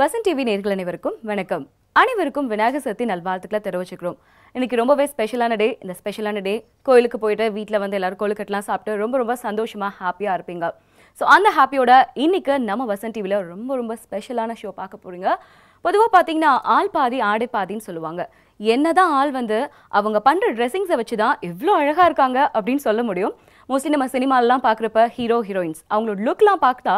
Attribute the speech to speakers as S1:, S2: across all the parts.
S1: Vasanth TV நேயர்கள் அனைவருக்கும் வணக்கம். அனைவருக்கும் விநாயகர் சதுர்த்தி நல்வாழ்த்துக்களை தெரிவிச்சுக்கிறோம். இன்னைக்கு ரொம்பவே ஸ்பெஷலான டே. இந்த ஸ்பெஷலான டே கோயிலுக்கு போயிட்டு வீட்டில் வந்து எல்லாரும் கொழுக்கட்டெலாம் சாப்பிட்டு ரொம்ப சந்தோஷமாக ஹாப்பியாக இருப்பீங்க. ஸோ அந்த ஹாப்பியோட இன்னைக்கு நம்ம வசந்த் டிவியில் ரொம்ப ஸ்பெஷலான ஷோ பார்க்க போறீங்க. பொதுவாக பார்த்தீங்கன்னா ஆள் பாதி ஆடை பாதின்னு சொல்லுவாங்க. என்னதான் ஆள் வந்து அவங்க பண்ணுற ட்ரெஸ்ஸிங்ஸை வச்சு தான் எவ்வளோ அழகாக இருக்காங்க அப்படின்னு சொல்ல முடியும். மோஸ்ட்லி நம்ம சினிமாலெலாம் பார்க்குறப்ப ஹீரோயின்ஸ் அவங்களோட லுக்லாம் பார்த்தா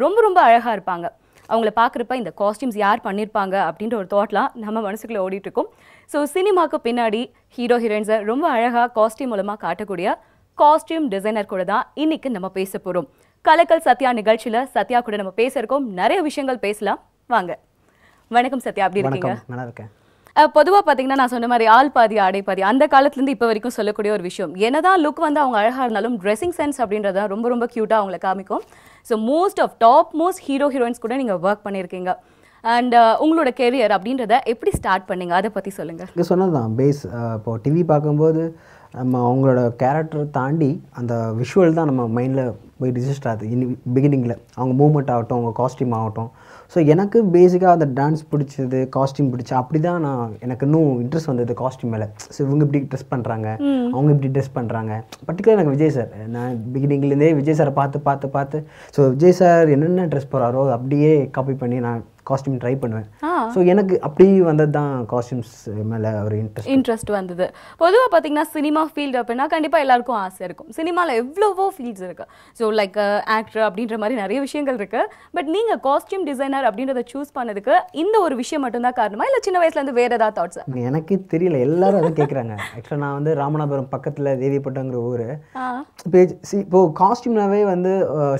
S1: ரொம்ப அழகாக இருப்பாங்க. அவங்கள பார்க்குறப்ப இந்த காஸ்டியூம்ஸ் யார் பண்ணியிருப்பாங்க அப்படின்ற ஒரு தாட்லாம் நம்ம மனசுக்குள்ளே ஓடிட்டு இருக்கும். ஸோ சினிமாவுக்கு பின்னாடி ஹீரோயின்ஸை ரொம்ப அழகாக காஸ்டியூம் மூலமாக காட்டக்கூடிய காஸ்டியூம் டிசைனர் கூட தான் இன்னைக்கு நம்ம பேச போகிறோம். கலக்கல் சத்யா நிகழ்ச்சியில் சத்யா கூட நம்ம பேச இருக்கோம். நிறைய விஷயங்கள் பேசலாம் வாங்க. வணக்கம் சத்யா, எப்படி இருக்கீங்க?
S2: நல்லா இருக்கேன்.
S1: பொதுவாக பார்த்தீங்கன்னா நான் சொன்ன மாதிரி ஆள் பாதி ஆடை பாதி அந்த காலத்துலேருந்து இப்போ வரைக்கும் சொல்லக்கூடிய ஒரு விஷயம். என்னதான் லுக் வந்து அவங்க அழகாக இருந்தாலும் ட்ரெஸ்ஸிங் சென்ஸ் அப்படின்றத ரொம்ப க்யூட்டாக அவங்களை காமிக்கும். ஸோ டாப் மோஸ்ட் ஹீரோயின்ஸ் கூட நீங்கள் ஒர்க் பண்ணியிருக்கீங்க. அண்ட் உங்களோட கெரியர் அப்படின்றத எப்படி ஸ்டார்ட் பண்ணீங்க, அதை பற்றி சொல்லுங்கள்.
S2: இங்கே சொன்னதுதான் பேஸ். இப்போது டிவி பார்க்கும்போது நம்ம அவங்களோட கேரக்டரை தாண்டி அந்த விஷுவல் தான் நம்ம மைண்டில் போய் ரிஜிஸ்டர் ஆகுது. பிகினிங்கில் அவங்க மூவ்மெண்ட் ஆகட்டும், அவங்க காஸ்டியூம் ஆகட்டும். ஸோ எனக்கு பேசிக்காக அந்த டான்ஸ் பிடிச்சது, காஸ்டியூம் பிடிச்சி அப்படி தான் எனக்கு இன்னும் இன்ட்ரெஸ்ட் வந்தது காஸ்டியூம் மேலே. ஸோ இவங்க இப்படி ட்ரெஸ் பண்ணுறாங்க, அவங்க இப்படி ட்ரெஸ் பண்ணுறாங்க. பர்டிகுலர் எனக்கு விஜய் சார், நான் பிகினிங்லேருந்தே விஜய் சாரை பார்த்து ஸோ விஜய் சார் என்னென்ன ட்ரெஸ் போகிறாரோ அப்படியே காப்பி பண்ணி நான் காஸ்டியூம் ட்ரை பண்ணுவேன். ஸோ எனக்கு அப்படி வந்தது தான் காஸ்டியூம்ஸ் மேலே ஒரு இன்ட்ரெஸ்ட்
S1: வந்தது. பொதுவாக பார்த்தீங்கன்னா சினிமா ஃபீல்டு அப்படின்னா கண்டிப்பாக எல்லாருக்கும் ஆசை இருக்கும். சினிமாவில் எவ்வளவோ ஃபீல்ட்ஸ் இருக்குது. ஸோ லைக் ஆக்டர் அப்படின்ற மாதிரி நிறைய விஷயங்கள் இருக்குது. பட் நீங்கள் காஸ்டியூம் டிசைனர் அப்படின்றத சூஸ் பண்ணதுக்கு இந்த ஒரு விஷயம் மட்டும்தான் காரணமா, இல்லை சின்ன வயசுலேருந்து வேறு ஏதாவது தாட்ஸ்?
S2: எனக்கு தெரியல, எல்லாரும் அதை கேட்குறாங்க. ஆக்சுவலாக நான் வந்து ராமநாதபுரம் பக்கத்தில் தேவிப்பட்டங்கிற ஊர். இப்போ காஸ்டியூம்னாவே வந்து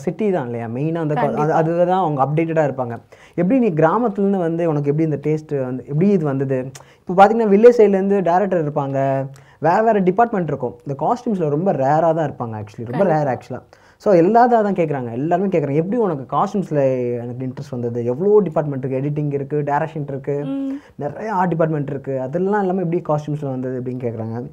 S2: சிட்டி தான் இல்லையா மெயினாக. அந்த அதுதான் அவங்க அப்டேட்டடாக இருப்பாங்க. எப்படி நீ கிராமத்துலேருந்து வந்து உனக்கு எப்படி இந்த டேஸ்ட்டு வந்து எப்படி இது வந்தது? இப்போ பார்த்தீங்கன்னா வில்லேஜ் சைட்லேருந்து டேரக்டர் இருப்பாங்க, வேறு டிபார்ட்மெண்ட் இருக்கும். இந்த காஸ்டியூம்ஸில் ரொம்ப ரேராக தான் இருப்பாங்க. ரொம்ப ரேர் ஆக்சுவலாக. ஸோ எல்லாரும் தான் கேட்குறாங்க, எல்லாருமே கேட்குறாங்க எப்படி உனக்கு காஸ்டியூம்ஸில் எனக்கு இன்ட்ரெஸ்ட் வந்தது? எவ்வளோ டிபார்ட்மெண்ட் இருக்குது, எடிட்டிங் இருக்குது, டைரக்ஷன் இருக்குது, நிறைய ஆர்ட் டிபார்ட்மெண்ட் இருக்குது. அதெல்லாம் எல்லாமே எப்படி காஸ்டியூம்ஸில் வந்தது அப்படின்னு கேட்குறாங்க.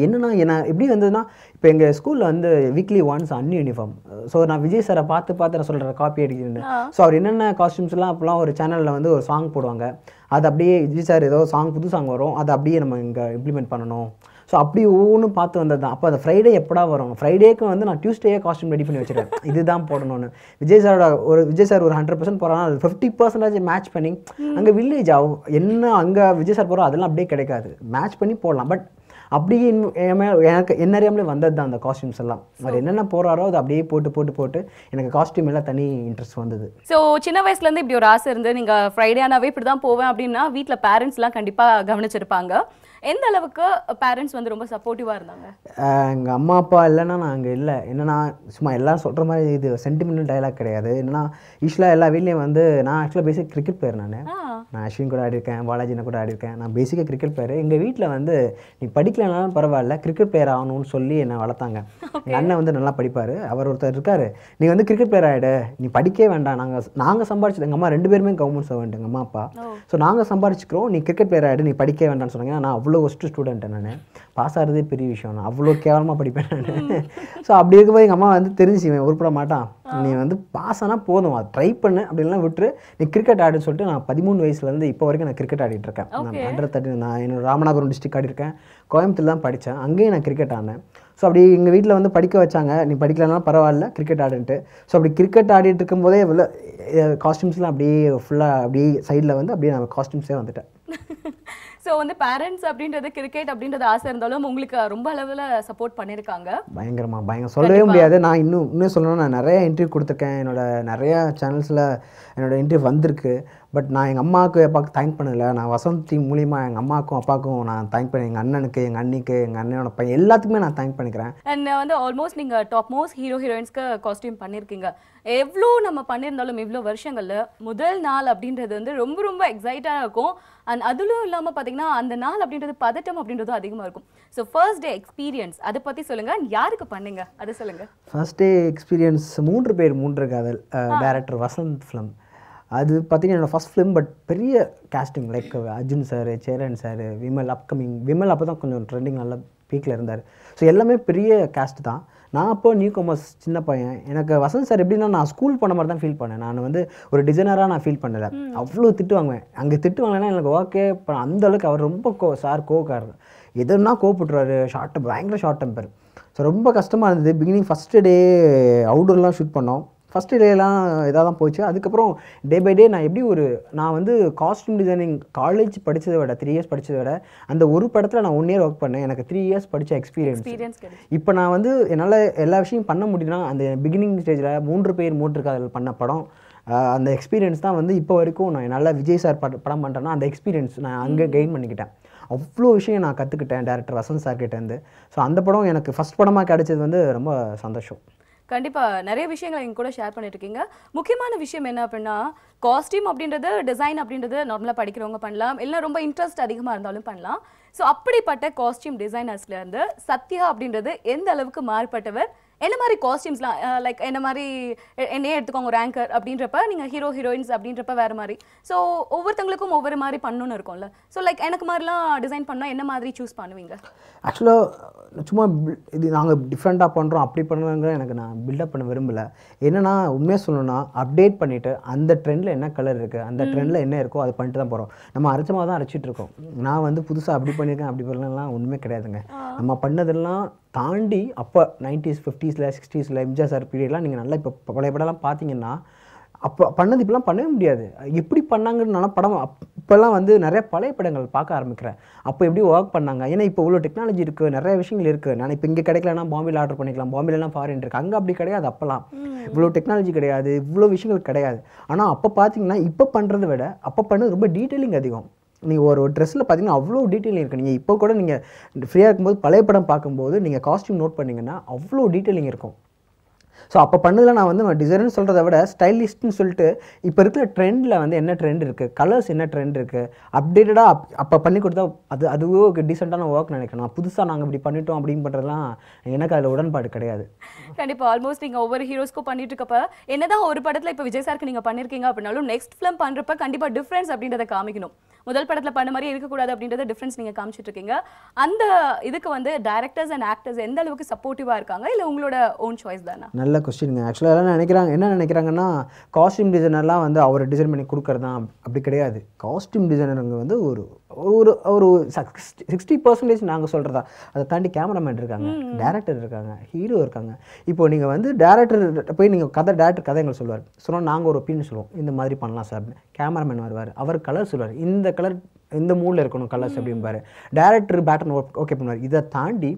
S2: என்ன எப்படி வந்ததுன்னா, இப்போ எங்கள் ஸ்கூலில் வந்து வீக்லி ஒன்ஸ் யூனிஃபார்ம். ஸோ நான் விஜய் சாரை பார்த்து நான் சொல்கிறேன் காப்பி அடிக்கிறேன்னு. ஸோ அவர் என்னென்ன காஸ்டியூம்ஸ்லாம் அப்போலாம் ஒரு சேனலில் வந்து ஒரு சாங் போடுவாங்க. அது அப்படியே விஜய் சார் ஏதோ புது சாங் வரும், அதை அப்படியே நம்ம இங்கே இம்ப்ளிமெண்ட் பண்ணணும். ஸோ அப்படி ஒவ்வொன்றும் பார்த்து வந்தது தான். அப்போ அந்த ஃப்ரைடே எப்படா வரும், ஃப்ரைடேக்கு வந்து நான் டியூஸ்டேயே காஸ்டியூம் ரெடி பண்ணி வச்சுருக்கேன், இதுதான் போடணும்னு. விஜய் சார் ஒரு 100% போகிறாங்கன்னா அது 50% மேட்ச் பண்ணி அங்கே வில்லேஜ் என்ன அங்கே விஜய் சார் போகிறோம் அதெல்லாம் அப்படியே கிடைக்காது, மேட்ச் பண்ணி போடலாம். பட் அப்படியே எனக்கு என்ன அறியாமலே வந்தது தான் அந்த காஸ்டியூம்ஸ் எல்லாம். அவர் என்னென்ன போகிறாரோ அதை அப்படியே போட்டு எனக்கு காஸ்டியூம் எல்லாம் தனி இன்ட்ரெஸ்ட் வந்தது.
S1: ஸோ சின்ன வயசுலேருந்து இப்படி ஒரு ஆசை இருந்து நீங்கள் ஃப்ரைடேனாவே இப்படி தான் போவேன் அப்படின்னா வீட்டில் பேரண்ட்ஸ்லாம் கண்டிப்பாக கவனிச்சிருப்பாங்க. எந்த அளவுக்கு பேரண்ட்ஸ் வந்து ரொம்ப சப்போர்ட்டிவாக இருந்தாங்க?
S2: எங்கள் அம்மா அப்பா இல்லைன்னா நான் அங்கே இல்லை. என்னன்னா சும்மா எல்லோரும் சொல்கிற மாதிரி இது சென்டிமெண்டல் டைலாக் கிடையாது. என்னன்னா யூஸ்வலாக எல்லா வீட்லேயும் வந்து நான் ஆக்சுவலாக பேசிக் கிரிக்கெட் பிளேயர். நான் அஸ்வின் கூட ஆடிருக்கேன், பாலாஜினை கூட ஆடிருக்கேன். நான் பேசிக்காக கிரிக்கெட் பிளேயர். எங்கள் வீட்டில் வந்து நீ படிக்கலனாலும் பரவாயில்ல, கிரிக்கெட் பிளேயர் ஆகணும்னு சொல்லி என்னை வளர்த்தாங்க. எங்கள் அண்ணன் வந்து நல்லா படிப்பார், அவர் ஒருத்தர் இருக்கார், நீ வந்து கிரிக்கெட் பிளேயர் ஆகிடு, நீ படிக்கவே வேண்டாம், நாங்கள் சம்பாரிச்சது. எங்கள் அம்மா 2 பேருமே கவர்மெண்ட் சர்வெண்ட், எங்கள் அம்மா அப்பா. ஸோ நாங்கள் சம்பாரிச்சிக்கிறோம், நீ கிரிக்கெட் பிளேயர் ஆகிடு, நீ படிக்கவே வேண்டாம்னு சொன்னாங்க. நான் அவ்வளோ ஒஸ்ட்டு ஸ்டூடெண்ட்டு, நான் பாஸ் ஆகிறதே பெரிய விஷயம், நான் அவ்வளோ கேவலமாக படிப்பேன் நான். ஸோ அப்படி இருக்கும்போது எங்கள் அம்மா வந்து தெரிஞ்சுவேன் உருப்பட மாட்டான், நீ வந்து பாஸ் ஆனால் போதும், அது ட்ரை பண்ணு அப்படின்லாம் விட்டுரு, நீ கிரிக்கெட் ஆடுன்னு சொல்லிட்டு நான் 13 வயசுலேருந்து இப்போ வரைக்கும் நான் கிரிக்கெட் ஆடிட்டு இருக்கேன். நான் 130 நான் என்னோட ராமநாதபுரம் டிஸ்ட்ரிக்ட் ஆடிருக்கேன், கோயம்புத்தூர் தான் படித்தேன், அங்கேயும் நான் கிரிக்கெட் ஆடினேன். ஸோ அப்படி எங்கள் வீட்டில் வந்து படிக்க வச்சாங்க, நீ படிக்கலனாலும் பரவாயில்ல கிரிக்கெட் ஆடுன்ட்டு. ஸோ அப்படி கிரிக்கெட் ஆடிட்டு இருக்கும்போதே இவ்வளோ காஸ்டியூம்ஸ்லாம் அப்படியே ஃபுல்லாக அப்படியே சைடில் வந்து அப்படியே நான் காஸ்டியூம்ஸே வந்துட்டேன்.
S1: ஸோ வந்து பேரண்ட்ஸ் அப்படின்றது கிரிக்கெட் அப்படின்றது ஆசை இருந்தாலும் உங்களுக்கு ரொம்ப அளவில் சப்போர்ட் பண்ணியிருக்காங்க.
S2: பயங்கர சொல்லவே முடியாது. நான் இன்னும் சொல்லணும்னா நான் நிறைய இன்டர்வியூ கொடுத்துருக்கேன், என்னோட நிறையா சேனல்ஸில் என்னோட இன்டர்வியூ வந்திருக்கு. பட் நான் எங்கள் அம்மாவுக்கு அப்பாவுக்கு தேங்க் பண்ணலை, நான் வசந்த் டீம் மூலிமா எங்கள் அம்மாவுக்கும் அப்பாவுக்கும் நான் தேங்க் பண்ணேன். எங்கள் அண்ணனுக்கு, எங்கள் அண்ணிக்கு, எங்கள் அண்ணனோட பையன் எல்லாத்துக்குமே நான் தேங்க் பண்ணிக்கிறேன்.
S1: அண்ட் வந்து ஆல்மோஸ்ட் நீங்கள் டாப் மோஸ்ட் ஹீரோயின்ஸ்க்கு காஸ்டியூம் பண்ணியிருக்கீங்க. எவ்வளோ நம்ம பண்ணியிருந்தாலும் இவ்வளோ வருஷங்களில் முதல் நாள் அப்படின்றது வந்து ரொம்ப எக்ஸைட்டாக இருக்கும். அண்ட் அதுவும் இல்லாமல் பார்த்தீங்கன்னா அந்த நாள் அப்படின்றது பதட்டம் அப்படின்றதும் அதிகமாக இருக்கும். ஸோ ஃபர்ஸ்ட் டே எக்ஸ்பீரியன்ஸ் அதை பற்றி சொல்லுங்கள், யாருக்கு பண்ணீங்க அதை சொல்லுங்கள்.
S2: ஃபர்ஸ்ட் டே எக்ஸ்பீரியன்ஸ் 3 பேர் 3 காதல், டைரக்டர் வசந்த் ஃபிலிம். அது பார்த்தீங்கன்னா என்னோடய ஃபஸ்ட் ஃபிலிம். பட் பெரிய casting, like Arjun sir, Cheran sir, Vimal அப்போ தான் கொஞ்சம் ட்ரெண்டிங் நல்லா பீக்கில் இருந்தார். ஸோ எல்லாமே பெரிய கேஸ்ட் தான். நான் அப்போ நியூ காமர்ஸ் சின்ன பையன். எனக்கு வசந்த் சார் எப்படின்னா நான் ஸ்கூல் போன மாதிரி தான் ஃபீல் பண்ணேன். நான் வந்து ஒரு டிசைனராக நான் ஃபீல் பண்ணலை. அவ்வளோ திட்டு வாங்குவேன். அங்கே திட்டு வாங்கினா எனக்கு ஓகே. அந்த அளவுக்கு அவர் ரொம்ப சார் கோவக்காரர். எதுனா கோவப்பட்டுருவார். பயங்கர ஷார்ட் டெம்பர். ஸோ ரொம்ப கஷ்டமாக இருந்தது. பிகினிங் ஃபஸ்ட்டு டே அவுட்டோர்லாம் ஷூட் பண்ணோம். ஃபஸ்ட்டு டேலாம் இதாக தான் போச்சு. அதுக்கப்புறம் டே பை டே நான் வந்து காஸ்டியூம் டிசைனிங் காலேஜ் படித்ததை விட 3 இயர்ஸ் படித்ததை விட அந்த ஒரு படத்தில் நான் 1 இயர் ஒர்க் பண்ணேன். எனக்கு 3 இயர்ஸ் படித்த எக்ஸ்பீரியன்ஸ். இப்போ நான் வந்து என்னால் எல்லா விஷயம் பண்ண முடியும்னா அந்த பிகினிங் ஸ்டேஜில் 3 பேர் 3 காதல் பண்ண படம் அந்த எக்ஸ்பீரியன்ஸ் தான் வந்து இப்போ வரைக்கும் நான் என்னால் விஜய் சார் படம் பண்ணுறேன்னா அந்த எக்ஸ்பீரியன்ஸ் நான் அங்கே கெயின் பண்ணிக்கிட்டேன். அவ்வளோ விஷயம் நான் கற்றுக்கிட்டேன் டேரக்டர் வசந்த் சார் கிட்டேருந்து. ஸோ அந்த படம் எனக்கு ஃபஸ்ட் படமாக கிடைச்சது வந்து ரொம்ப சந்தோஷம்.
S1: கண்டிப்பாக நிறைய விஷயங்கள் எங்க கூட ஷேர் பண்ணிட்டு இருக்கீங்க. முக்கியமான விஷயம் என்ன அப்படின்னா காஸ்டியூம் அப்படின்றது டிசைன் அப்படின்றது நார்மலாக படிக்கிறவங்க பண்ணலாம், இல்லை ரொம்ப இன்ட்ரெஸ்ட் அதிகமாக இருந்தாலும் பண்ணலாம். ஸோ அப்படிப்பட்ட காஸ்டியூம் டிசைனர்ஸ்லேருந்து சத்யா அப்படின்றது எந்த அளவுக்கு மாறுபட்டவர், என்ன மாதிரி காஸ்டியூம்ஸ்லாம் லைக் என்ன மாதிரி என்னையே எடுத்துக்கோங்க ஒரு ஆங்கர் அப்படின்றப்ப நீங்கள் ஹீரோயின்ஸ் அப்படின்றப்ப வேறு மாதிரி. ஸோ ஒவ்வொருத்தங்களுக்கும் ஒவ்வொரு மாதிரி பண்ணணும்னு இருக்கும்ல. ஸோ லைக் எனக்கு மாதிரிலாம் டிசைன் பண்ணால் என்ன மாதிரி சூஸ் பண்ணுவீங்க?
S2: ஆக்சுவலாக சும்மா இது நாங்கள் டிஃப்ரெண்ட்டாக பண்ணுறோம் அப்படி பண்ணுறோங்கிற எனக்கு நான் பில்டப் பண்ண விரும்பலை. என்னென்னா உண்மையாக சொல்லணும்னா அப்டேட் பண்ணிவிட்டு அந்த ட்ரெண்டில் என்ன கலர் இருக்குது அந்த ட்ரெண்டில் என்ன இருக்கோ அதை பண்ணிட்டு தான் போகிறோம். நம்ம அரைச்சமாக தான் அரைச்சிட்டு இருக்கோம். நான் வந்து புதுசாக அப்படி பண்ணியிருக்கேன் அப்படி பண்ணலாம் ஒன்றுமே கிடையாதுங்க. நம்ம பண்ணதெல்லாம் தாண்டி அப்போ 90s 50s 60s MGR sir பீரியட்லாம் நீங்கள் நல்லா இப்போ பழைய படம்லாம் பார்த்தீங்கன்னா அப்போ பண்ணது இப்போலாம் பண்ணவே முடியாது. எப்படி பண்ணாங்கன்னு படம் இப்போல்லாம் வந்து நிறைய பழைய படங்கள் பார்க்க ஆரம்பிக்கிறேன். அப்போ எப்படி ஒர்க் பண்ணாங்க, ஏன்னா இப்போ இவ்வளோ டெக்னாலஜி இருக்குது, நிறைய விஷயங்கள் இருக்குது. நான் இப்போ இங்கே கிடைக்கலன்னா பாம்பேல ஆர்டர் பண்ணிக்கலாம், பாம்பேலாம் ஃபாரின் இருக்குது. அங்கே அப்படி கிடையாது. அப்போல்லாம் இவ்வளோ டெக்னாலஜி கிடையாது, இவ்வளோ விஷயங்கள் கிடையாது. ஆனால் அப்போ பார்த்தீங்கன்னா இப்போ பண்ணுறதை விட அப்போ பண்ணது ரொம்ப டீட்டெயிலிங் அதிகம். நீங்கள் ஒரு ட்ரெஸ்ஸில் பார்த்தீங்கன்னா அவ்வளோ டீட்டெயிலிங் இருக்குது. நீங்கள் இப்போ கூட நீங்கள் ஃப்ரீயாக இருக்கும்போது பழைய படம் பார்க்கும்போது நீங்கள் காஸ்டியூம் நோட் பண்ணிங்கன்னா அவ்வளோ டீட்டெயிலிங் இருக்கும். ஸோ அப்போ பண்ணதில் நான் வந்து டிசைன்னு சொல்கிறத விட ஸ்டைலிஸ்ட்னு சொல்லிட்டு இப்போ இருக்கிற ட்ரெண்டில் வந்து என்ன ட்ரெண்ட் இருக்குது, கலர்ஸ் என்ன ட்ரெண்ட் இருக்குது, அப்டேட்டடாக அப்போ பண்ணி கொடுத்தா அதுவே டீசெண்டான ஒர்க் நினைக்கிறேன். நான் புதுசாக நாங்கள் இப்படி பண்ணிட்டோம் அப்படின்னு பண்ணுறதுலாம் எனக்கு அதில் உடன்பாடு கிடையாது.
S1: கண்டிப்பாக ஆல்மோஸ்ட் நீங்கள் ஒவ்வொரு ஹீரோஸ்க்கும் பண்ணிட்டு இருக்கப்ப என்னதான் ஒரு படத்தில் இப்போ விஜய் சாருக்கு நீங்கள் பண்ணியிருக்கீங்க அப்படின்னாலும் நெக்ஸ்ட் ஃபிலிம் பண்ணுறப்ப கண்டிப்பாக டிஃப்ரென்ஸ் அப்படின்றத காமிக்கணும். முதல் படத்தில் பண்ண மாதிரி இருக்கக்கூடாது அப்படின்றத டிஃப்ரென்ஸ் நீங்கள் காமிச்சிட்டு இருக்கீங்க. அந்த இதுக்கு வந்து டைரக்டர்ஸ் அண்ட் ஆக்டர்ஸ் எந்த அளவுக்கு சப்போர்ட்டிவாக இருக்காங்க, இல்லை உங்களோட ஓன் சாய்ஸ் தானே?
S2: நல்ல கொஸ்டின்ங்க. ஆக்சுவலாக எல்லாம் என்ன நினைக்கிறாங்கன்னா காஸ்டியூம் டிசைனர்லாம் வந்து அவர் டிசைன் பண்ணி கொடுக்குறது தான். அப்படி கிடையாது. காஸ்டியூம் டிசைனருங்க வந்து ஒரு ஒரு ஒரு 60% நாங்கள் சொல்கிறதா. அதை தாண்டி கேமராமேன் இருக்காங்க, டேரக்டர் இருக்காங்க, ஹீரோ இருக்காங்க. இப்போது நீங்கள் வந்து டேரக்டர் போய் நீங்கள் டேரக்டர் கதை எங்களுக்கு சொல்லுவார். சொன்னால் நாங்கள் ஒரு ஒப்பீனியன் சொல்லுவோம், இந்த மாதிரி பண்ணலாம் சார். கேமராமேன் வருவார், அவர் கலர் சொல்லுவார், இந்த கலர் இந்த மூடில் இருக்கணும் கலர்ஸ் அப்படிம்பாரு. டேரக்டர் பேட்டர்ன் ஓகே பண்ணுவார். இதை தாண்டி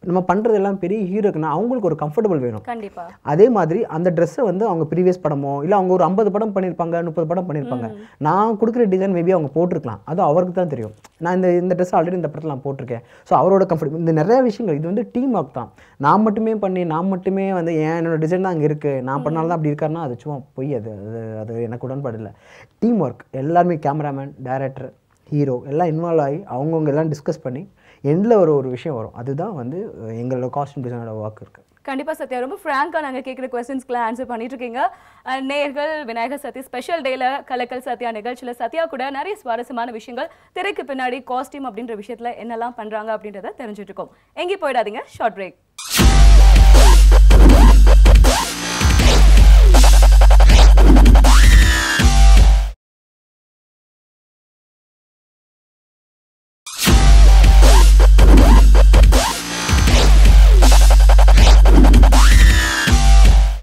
S2: நம்ம பண்ணுறதெல்லாம் பெரிய ஹீரோக்குன்னா அவங்களுக்கு ஒரு கம்ஃபர்டபுள் வேணும்.
S1: கண்டிப்பாக
S2: அதே மாதிரி அந்த ட்ரெஸ்ஸை வந்து அவங்க ப்ரீவியஸ் படமோ இல்லை அவங்க ஒரு 50 படம் பண்ணியிருப்பாங்க, 30 படம் பண்ணியிருப்பாங்க. நான் கொடுக்குற டிசைன் மேபி அவங்க போட்டிருக்கலாம், அது அவருக்கு தான் தெரியும். நான் இந்த ட்ரெஸ் ஆல்ரெடி இந்த படத்தில் நான் போட்டிருக்கேன். ஸோ அவரோட கம்ஃபர்ட் இந்த நிறைய விஷயங்கள் இது வந்து டீம் ஒர்க் தான். நான் மட்டுமே வந்து என்னோட டிசைன் தான் அங்கே இருக்குது, நான் பண்ணாலும் தான் அப்படி இருக்காருன்னா அது சும்மா பொய். அது எனக்கு உடன்பாடு இல்லை. டீம் ஒர்க் எல்லாருமே கேமராமேன், டைரக்டர், ஹீரோ எல்லாம் இன்வால்வ் ஆகி அவங்கவுங்க எல்லாம் டிஸ்கஸ் பண்ணி எண்டில் ஒரு விஷயம் வரும். அதுதான் வந்து எங்களோட காஸ்டியூம் டிசைனோட ஒர்க் இருக்குது.
S1: கண்டிப்பாக சத்யா, ரொம்ப ஃப்ராங்காக நாங்கள் கேட்குற கொஸ்டின்ஸ்க்குலாம் ஆன்சர் பண்ணிட்டு இருக்கீங்க. நேயர்கள் விநாயகர் சத்யா ஸ்பெஷல் டேல கலக்கல் சத்யா நிகழ்ச்சியில் சத்யா கூட நிறைய சுவாரஸ்யமான விஷயங்கள் திரைக்கு பின்னாடி காஸ்டியூம் அப்படின்ற விஷயத்தில் என்னெல்லாம் பண்ணுறாங்க அப்படின்றத தெரிஞ்சுட்டு இருக்கோம். எங்கேயும் போயிடாதீங்க, short break.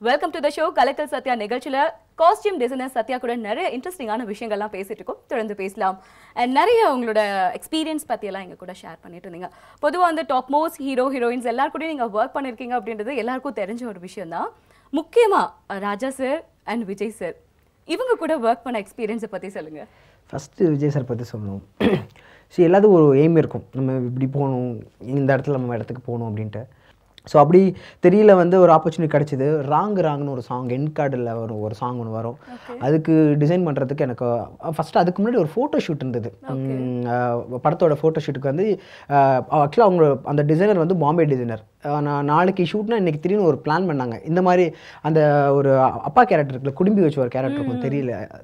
S1: Welcome to the show. கலக்கல் சத்யா நிகழ்ச்சியில் காஸ்டியூம் டிசைனர் சத்யா கூட நிறைய இன்ட்ரெஸ்டிங்கான விஷயங்கள்லாம் பேசிட்டு இருக்கோம். தொடர்ந்து பேசலாம். நிறைய உங்களோட எக்ஸ்பீரியன்ஸ் பற்றியெல்லாம் எங்கள் கூட ஷேர் பண்ணிட்டு இருந்தீங்க. பொதுவாக வந்து டாப் மோஸ்ட் ஹீரோயின்ஸ் எல்லாருக்கூடயும் நீங்கள் ஒர்க் பண்ணியிருக்கீங்க அப்படின்றது எல்லாருக்கும் தெரிஞ்ச ஒரு விஷயம் தான். முக்கியமாக ராஜா சார் அண்ட் விஜய் சார் இவங்க கூட ஒர்க் பண்ண எக்ஸ்பீரியன்ஸை பற்றி சொல்லுங்கள்.
S2: ஃபஸ்ட்டு விஜய் சார் பற்றி சொல்லணும். சரி, எல்லாத்துக்கும் ஒரு எய்ம் இருக்கும், நம்ம இப்படி போகணும், இந்த இடத்துல நம்ம இடத்துக்கு போகணும் அப்படின்ட்டு. ஸோ அப்படி தெரியல வந்து ஒரு ஆப்பர்ச்சுனிட்டி கிடச்சிது. ராங்னு ஒரு சாங் என் கார்டில் ஒரு சாங் ஒன்று வரும். அதுக்கு டிசைன் பண்ணுறதுக்கு எனக்கு ஃபஸ்ட்டு அதுக்கு முன்னாடி ஒரு ஃபோட்டோ ஷூட் இருந்தது. படத்தோட ஃபோட்டோ ஷூட்டுக்கு வந்து ஆக்சுவலாக அவங்க அந்த டிசைனர் வந்து பாம்பே டிசைனர். நான் நாளைக்கு ஷூட்னா இன்றைக்கி திடீர்னு ஒரு பிளான் பண்ணாங்க. இந்த மாதிரி அந்த ஒரு அப்பா கேரக்டர் இருக்குல்ல, குடும்பி வச்சு ஒரு கேரக்டர் இருக்கும்,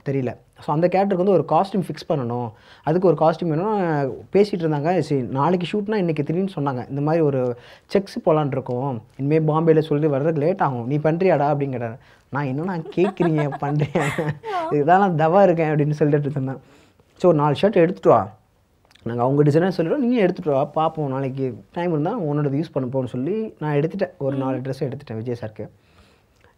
S2: தெரியல. ஸோ அந்த கேரக்டருக்கு வந்து ஒரு காஸ்டியூம் ஃபிக்ஸ் பண்ணணும், அதுக்கு ஒரு காஸ்டியூம் வேணும் பேசிகிட்டு இருந்தாங்க. சரி நாளைக்கு ஷூட்னா இன்றைக்கி திடீர்னு சொன்னாங்க, இந்த மாதிரி ஒரு செக்ஸ் போகலான் இருக்கோம், இனிமேல் பாம்பேயில் சொல்லிட்டு வர்றதுக்கு லேட் ஆகும், நீ பண்ணுறியாடா அப்படின்னு கேட்டார். நான் இன்னும் நான் கேட்குறீங்க பண்ணுறேன், இதுதான் நான் தவா இருக்கேன் அப்படின்னு சொல்லிட்டு இருந்தேன். ஸோ ஒரு 4 ஷர்ட் எடுத்துகிட்டு வா, நாங்கள் அவங்க டிசைனாக சொல்லிடுவோம், நீங்கள் எடுத்துகிட்டு வா பார்ப்போம், நாளைக்கு டைம் இருந்தால் உன்னோட யூஸ் பண்ணப்போன்னு சொல்லி நான் எடுத்துட்டேன். ஒரு 4 ட்ரெஸ் எடுத்துட்டேன் விஜய் சாருக்கு.